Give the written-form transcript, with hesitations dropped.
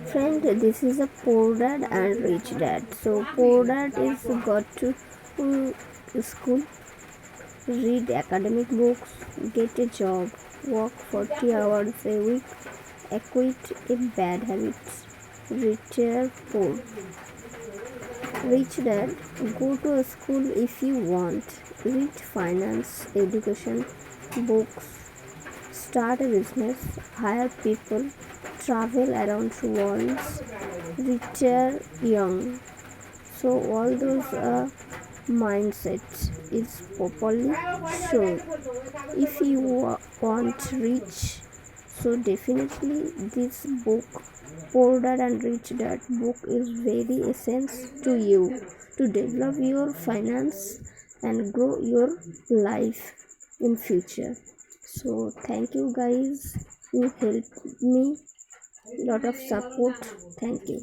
Friend, this is a poor dad and rich dad. So poor dad is got to school, read academic books, get a job, work 40 hours a week, acquit a bad habits, retire poor. Rich dad, go to a school if you want, read finance, education, books, start a business, hire people, travel around the world, retire young. So all those mindsets is properly shown. If you want rich, so definitely this book, Poor Dad and Rich Dad book is very essential to you to develop your finance and grow your life in future. So thank you guys, you helped me lot of support. Thank you.